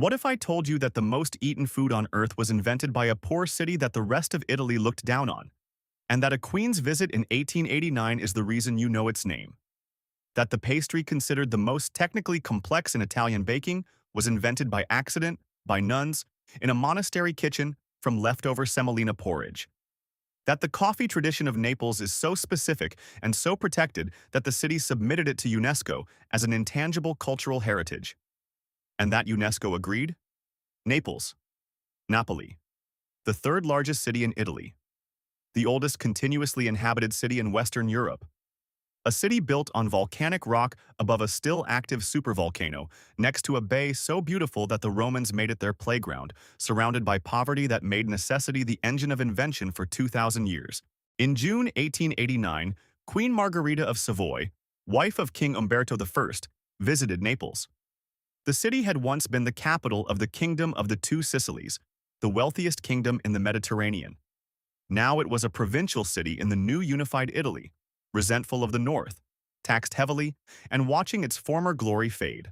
What if I told you that the most eaten food on earth was invented by a poor city that the rest of Italy looked down on, and that a queen's visit in 1889 is the reason you know its name? That the pastry considered the most technically complex in Italian baking was invented by accident, by nuns, in a monastery kitchen from leftover semolina porridge. That the coffee tradition of Naples is so specific and so protected that the city submitted it to UNESCO as an intangible cultural heritage. And that UNESCO agreed? Naples, Napoli, the third largest city in Italy, the oldest continuously inhabited city in Western Europe, a city built on volcanic rock above a still active supervolcano, next to a bay so beautiful that the Romans made it their playground, surrounded by poverty that made necessity the engine of invention for 2,000 years. In June 1889, Queen Margherita of Savoy, wife of King Umberto I, visited Naples. The city had once been the capital of the Kingdom of the Two Sicilies, the wealthiest kingdom in the Mediterranean. Now it was a provincial city in the new unified Italy, resentful of the north, taxed heavily, and watching its former glory fade.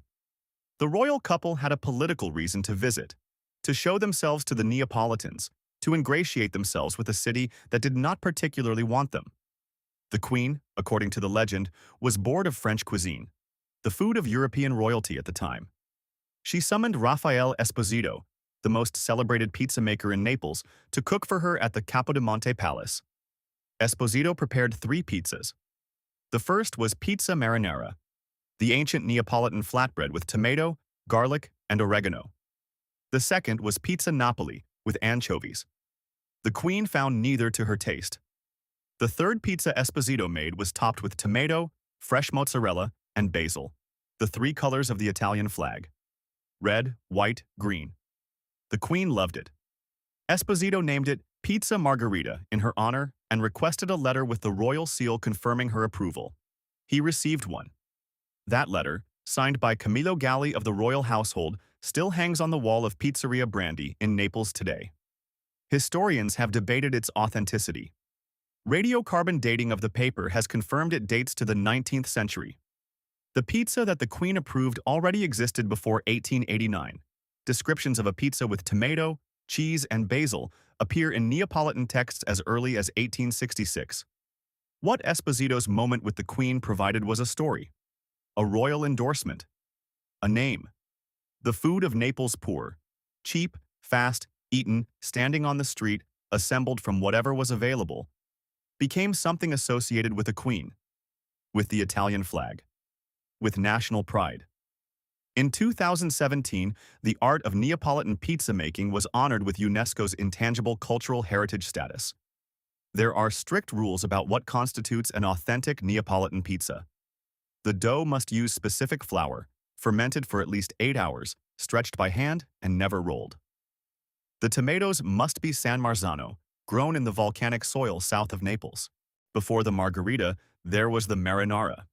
The royal couple had a political reason to visit, to show themselves to the Neapolitans, to ingratiate themselves with a city that did not particularly want them. The queen, according to the legend, was bored of French cuisine, the food of European royalty at the time. She summoned Raffaele Esposito, the most celebrated pizza maker in Naples, to cook for her at the Capodimonte Palace. Esposito prepared 3 pizzas. The first was pizza marinara, the ancient Neapolitan flatbread with tomato, garlic, and oregano. The second was pizza Napoli with anchovies. The queen found neither to her taste. The third pizza Esposito made was topped with tomato, fresh mozzarella, and basil, the 3 colors of the Italian flag: red, white, green. The queen loved it. Esposito named it Pizza Margherita in her honor and requested a letter with the royal seal confirming her approval. He received one. That letter, signed by Camillo Galli of the royal household, still hangs on the wall of Pizzeria Brandi in Naples today. Historians have debated its authenticity. Radiocarbon dating of the paper has confirmed it dates to the 19th century. The pizza that the queen approved already existed before 1889. Descriptions of a pizza with tomato, cheese, and basil appear in Neapolitan texts as early as 1866. What Esposito's moment with the queen provided was a story, a royal endorsement, a name. The food of Naples poor, cheap, fast, eaten, standing on the street, assembled from whatever was available, became something associated with a queen, with the Italian flag, with national pride. In 2017, the art of Neapolitan pizza making was honored with UNESCO's intangible cultural heritage status. There are strict rules about what constitutes an authentic Neapolitan pizza. The dough must use specific flour, fermented for at least 8 hours, stretched by hand, and never rolled. The tomatoes must be San Marzano, grown in the volcanic soil south of Naples. Before the Margherita, there was the marinara.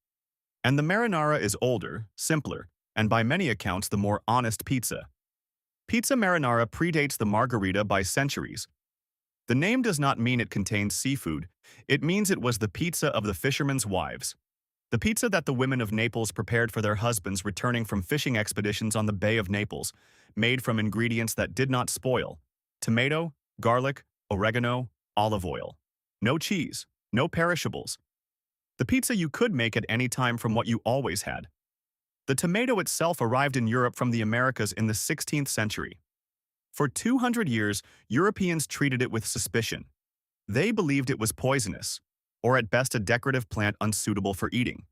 And the marinara is older, simpler, and by many accounts the more honest pizza. Pizza marinara predates the Margherita by centuries. The name does not mean it contains seafood, it means it was the pizza of the fishermen's wives. The pizza that the women of Naples prepared for their husbands returning from fishing expeditions on the Bay of Naples, made from ingredients that did not spoil: tomato, garlic, oregano, olive oil. No cheese, no perishables. The pizza you could make at any time from what you always had. The tomato itself arrived in Europe from the Americas in the 16th century. For 200 years, Europeans treated it with suspicion. They believed it was poisonous, or at best a decorative plant unsuitable for eating.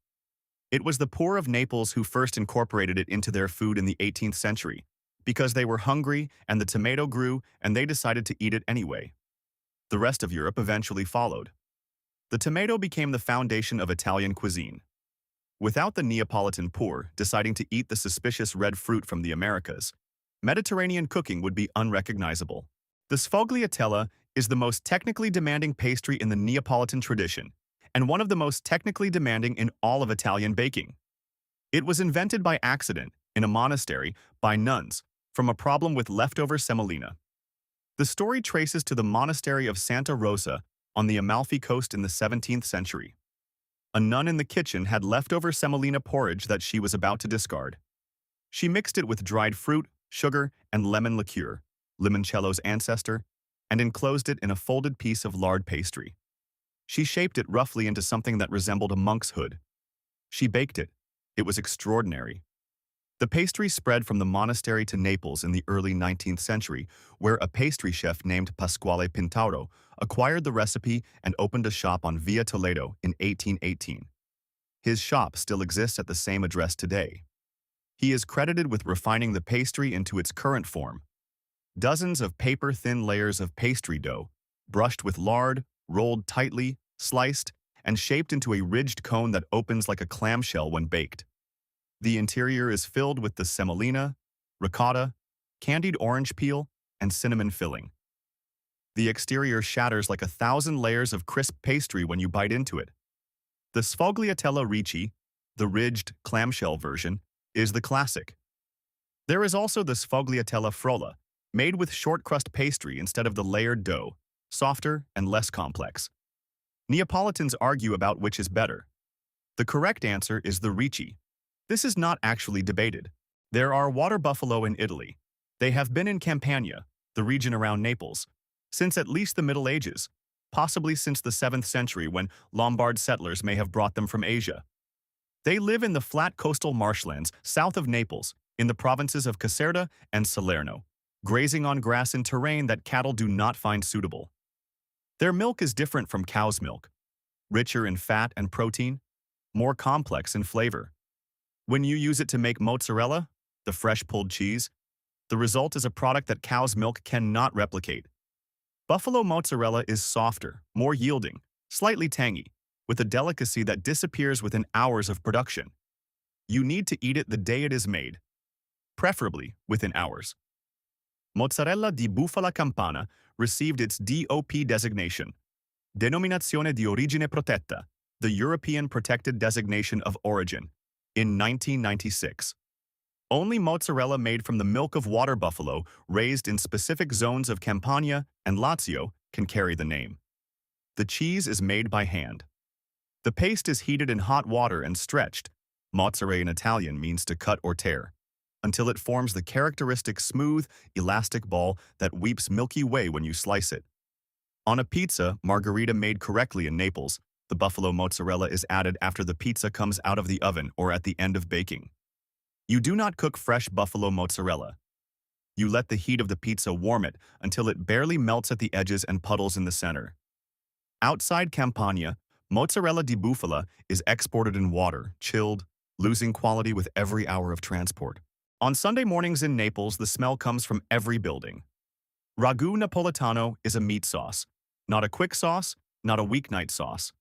It was the poor of Naples who first incorporated it into their food in the 18th century, because they were hungry and the tomato grew and they decided to eat it anyway. The rest of Europe eventually followed. The tomato became the foundation of Italian cuisine. Without the Neapolitan poor deciding to eat the suspicious red fruit from the Americas, Mediterranean cooking would be unrecognizable. The sfogliatella is the most technically demanding pastry in the Neapolitan tradition, and one of the most technically demanding in all of Italian baking. It was invented by accident, in a monastery, by nuns, from a problem with leftover semolina. The story traces to the monastery of Santa Rosa on the Amalfi Coast in the 17th century. A nun in the kitchen had leftover semolina porridge that she was about to discard. She mixed it with dried fruit, sugar, and lemon liqueur, limoncello's ancestor, and enclosed it in a folded piece of lard pastry. She shaped it roughly into something that resembled a monk's hood. She baked it. It was extraordinary. The pastry spread from the monastery to Naples in the early 19th century, where a pastry chef named Pasquale Pintauro acquired the recipe and opened a shop on Via Toledo in 1818. His shop still exists at the same address today. He is credited with refining the pastry into its current form. Dozens of paper-thin layers of pastry dough, brushed with lard, rolled tightly, sliced, and shaped into a ridged cone that opens like a clamshell when baked. The interior is filled with the semolina, ricotta, candied orange peel, and cinnamon filling. The exterior shatters like 1,000 layers of crisp pastry when you bite into it. The sfogliatella ricci, the ridged clamshell version, is the classic. There is also the sfogliatella frolla, made with short crust pastry instead of the layered dough, softer and less complex. Neapolitans argue about which is better. The correct answer is the ricci. This is not actually debated. There are water buffalo in Italy. They have been in Campania, the region around Naples, since at least the Middle Ages, possibly since the 7th century when Lombard settlers may have brought them from Asia. They live in the flat coastal marshlands south of Naples, in the provinces of Caserta and Salerno, grazing on grass in terrain that cattle do not find suitable. Their milk is different from cow's milk, richer in fat and protein, more complex in flavor. When you use it to make mozzarella, the fresh pulled cheese, the result is a product that cow's milk cannot replicate. Buffalo mozzarella is softer, more yielding, slightly tangy, with a delicacy that disappears within hours of production. You need to eat it the day it is made, preferably within hours. Mozzarella di bufala campana received its DOP designation, Denominazione di Origine Protetta, the European Protected Designation of Origin, in 1996. Only mozzarella made from the milk of water buffalo raised in specific zones of Campania and Lazio can carry the name. The cheese is made by hand. The paste is heated in hot water and stretched, mozzare in Italian means to cut or tear, until it forms the characteristic smooth, elastic ball that weeps Milky Way when you slice it. On a pizza, margherita made correctly in Naples, the buffalo mozzarella is added after the pizza comes out of the oven or at the end of baking. You do not cook fresh buffalo mozzarella. You let the heat of the pizza warm it until it barely melts at the edges and puddles in the center. Outside Campania, mozzarella di bufala is exported in water, chilled, losing quality with every hour of transport. On Sunday mornings in Naples, the smell comes from every building. Ragu Napolitano is a meat sauce, not a quick sauce, not a weeknight sauce.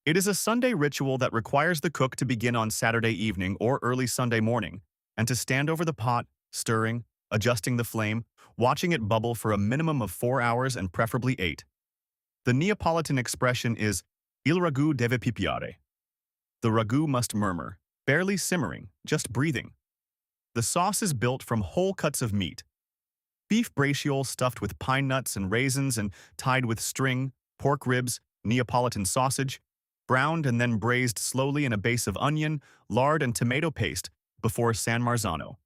It is a Sunday ritual that requires the cook to begin on Saturday evening or early Sunday morning, and to stand over the pot, stirring, adjusting the flame, watching it bubble for a minimum of 4 hours and preferably 8. The Neapolitan expression is, il ragu deve pippiare. The ragu must murmur, barely simmering, just breathing. The sauce is built from whole cuts of meat. Beef braciole stuffed with pine nuts and raisins and tied with string, pork ribs, Neapolitan sausage, browned and then braised slowly in a base of onion, lard, and tomato paste before San Marzano.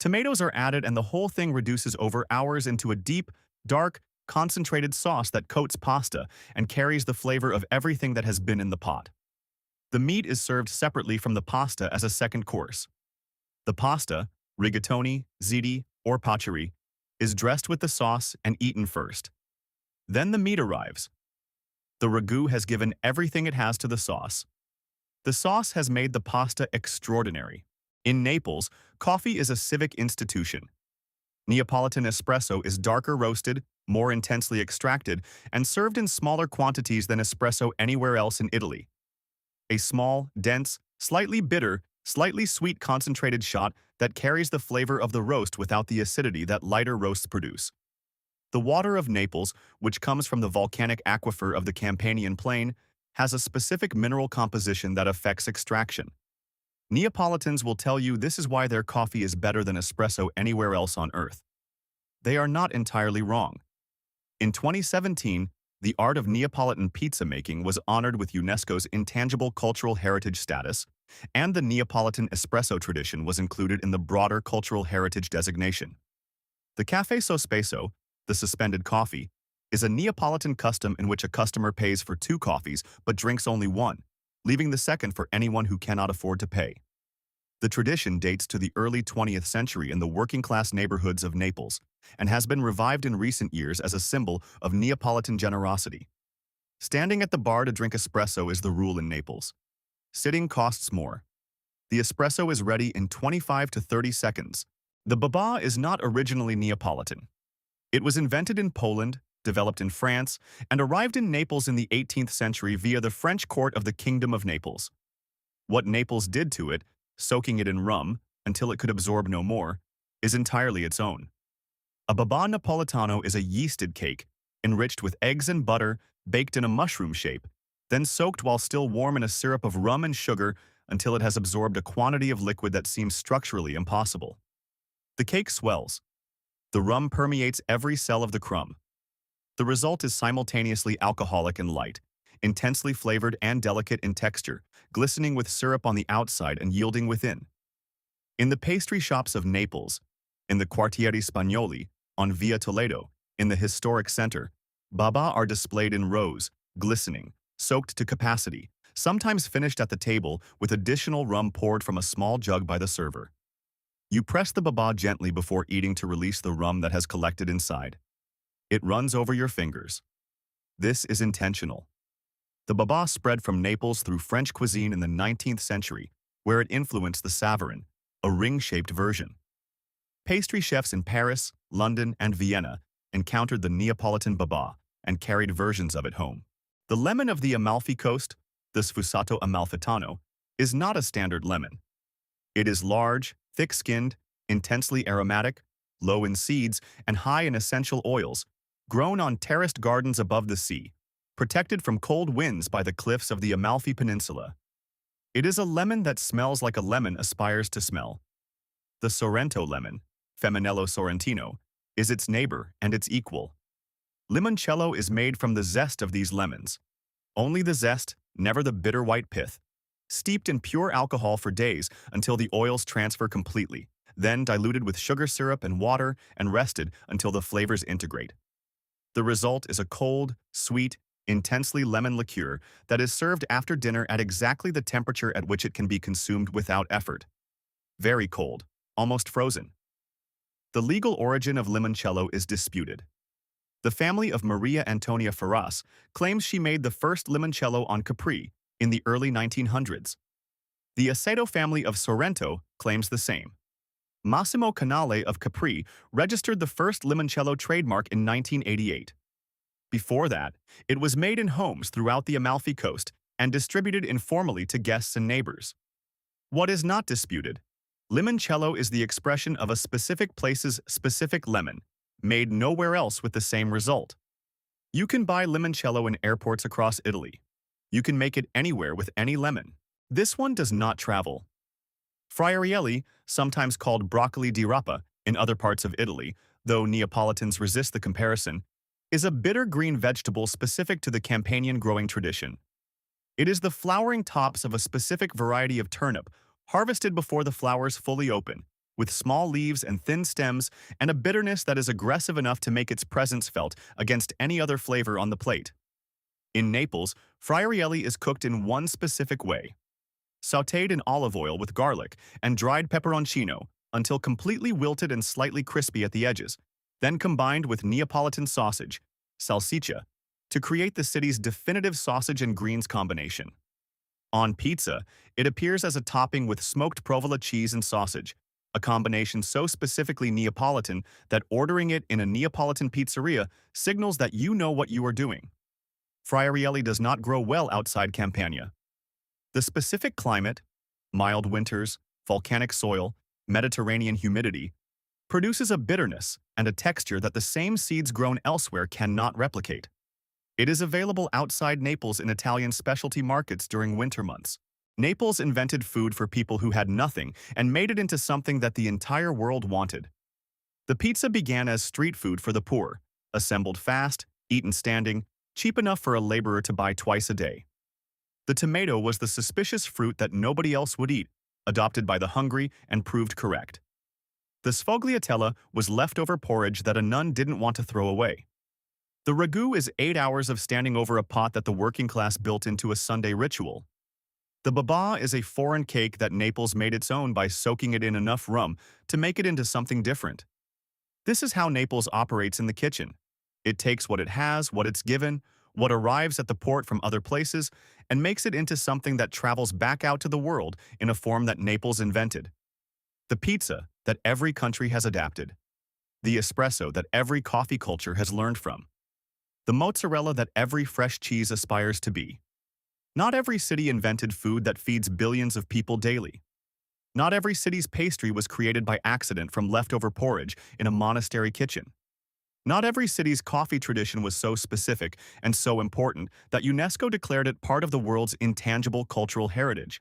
Tomatoes are added and the whole thing reduces over hours into a deep, dark, concentrated sauce that coats pasta and carries the flavor of everything that has been in the pot. The meat is served separately from the pasta as a second course. The pasta, rigatoni, ziti, or paccheri, is dressed with the sauce and eaten first. Then the meat arrives. The ragu has given everything it has to the sauce. The sauce has made the pasta extraordinary. In Naples, coffee is a civic institution. Neapolitan espresso is darker roasted, more intensely extracted, and served in smaller quantities than espresso anywhere else in Italy. A small, dense, slightly bitter, slightly sweet concentrated shot that carries the flavor of the roast without the acidity that lighter roasts produce. The water of Naples, which comes from the volcanic aquifer of the Campanian plain, has a specific mineral composition that affects extraction. Neapolitans will tell you this is why their coffee is better than espresso anywhere else on earth. They are not entirely wrong. In 2017, the art of Neapolitan pizza making was honored with UNESCO's Intangible Cultural Heritage status, and the Neapolitan espresso tradition was included in the broader cultural heritage designation. The caffè sospeso, the suspended coffee, is a Neapolitan custom in which a customer pays for two coffees but drinks only one, leaving the second for anyone who cannot afford to pay. The tradition dates to the early 20th century in the working-class neighborhoods of Naples and has been revived in recent years as a symbol of Neapolitan generosity. Standing at the bar to drink espresso is the rule in Naples. Sitting costs more. The espresso is ready in 25 to 30 seconds. The baba is not originally Neapolitan. It was invented in Poland, developed in France, and arrived in Naples in the 18th century via the French court of the Kingdom of Naples. What Naples did to it, soaking it in rum until it could absorb no more, is entirely its own. A baba napolitano is a yeasted cake, enriched with eggs and butter, baked in a mushroom shape, then soaked while still warm in a syrup of rum and sugar until it has absorbed a quantity of liquid that seems structurally impossible. The cake swells. The rum permeates every cell of the crumb. The result is simultaneously alcoholic and light, intensely flavored and delicate in texture, glistening with syrup on the outside and yielding within. In the pastry shops of Naples, in the Quartieri Spagnoli, on Via Toledo, in the historic center, baba are displayed in rows, glistening, soaked to capacity, sometimes finished at the table with additional rum poured from a small jug by the server. You press the baba gently before eating to release the rum that has collected inside. It runs over your fingers. This is intentional. The baba spread from Naples through French cuisine in the 19th century, where it influenced the savarin, a ring-shaped version. Pastry chefs in Paris, London, and Vienna encountered the Neapolitan baba and carried versions of it home. The lemon of the Amalfi Coast, the Sfusato Amalfitano, is not a standard lemon. It is large, thick-skinned, intensely aromatic, low in seeds, and high in essential oils, grown on terraced gardens above the sea, protected from cold winds by the cliffs of the Amalfi Peninsula. It is a lemon that smells like a lemon aspires to smell. The Sorrento lemon, Feminello Sorrentino, is its neighbor and its equal. Limoncello is made from the zest of these lemons. Only the zest, never the bitter white pith. Steeped in pure alcohol for days until the oils transfer completely, then diluted with sugar syrup and water and rested until the flavors integrate. The result is a cold, sweet, intensely lemon liqueur that is served after dinner at exactly the temperature at which it can be consumed without effort. Very cold, almost frozen. The legal origin of limoncello is disputed. The family of Maria Antonia Ferraz claims she made the first limoncello on Capri in the early 1900s. The Aceto family of Sorrento claims the same. Massimo Canale of Capri registered the first limoncello trademark in 1988. Before that, it was made in homes throughout the Amalfi Coast and distributed informally to guests and neighbors. What is not disputed? Limoncello is the expression of a specific place's specific lemon, made nowhere else with the same result. You can buy limoncello in airports across Italy. You can make it anywhere with any lemon. This one does not travel. Friarelli, sometimes called broccoli di rapa in other parts of Italy, though Neapolitans resist the comparison, is a bitter green vegetable specific to the Campanian growing tradition. It is the flowering tops of a specific variety of turnip, harvested before the flowers fully open, with small leaves and thin stems and a bitterness that is aggressive enough to make its presence felt against any other flavor on the plate. In Naples, Friarelli is cooked in one specific way. Sautéed in olive oil with garlic and dried peperoncino until completely wilted and slightly crispy at the edges, then combined with Neapolitan sausage, salsiccia, to create the city's definitive sausage and greens combination. On pizza, it appears as a topping with smoked provola cheese and sausage, a combination so specifically Neapolitan that ordering it in a Neapolitan pizzeria signals that you know what you are doing. Friarelli does not grow well outside Campania. The specific climate, mild winters, volcanic soil, Mediterranean humidity, produces a bitterness and a texture that the same seeds grown elsewhere cannot replicate. It is available outside Naples in Italian specialty markets during winter months. Naples invented food for people who had nothing and made it into something that the entire world wanted. The pizza began as street food for the poor, assembled fast, eaten standing, cheap enough for a laborer to buy twice a day. The tomato was the suspicious fruit that nobody else would eat, adopted by the hungry and proved correct. The sfogliatella was leftover porridge that a nun didn't want to throw away. The ragu is 8 hours of standing over a pot that the working class built into a Sunday ritual. The baba is a foreign cake that Naples made its own by soaking it in enough rum to make it into something different. This is how Naples operates in the kitchen. It takes what it has, what it's given, what arrives at the port from other places, and makes it into something that travels back out to the world in a form that Naples invented. The pizza that every country has adapted. The espresso that every coffee culture has learned from. The mozzarella that every fresh cheese aspires to be. Not every city invented food that feeds billions of people daily. Not every city's pastry was created by accident from leftover porridge in a monastery kitchen. Not every city's coffee tradition was so specific and so important that UNESCO declared it part of the world's intangible cultural heritage.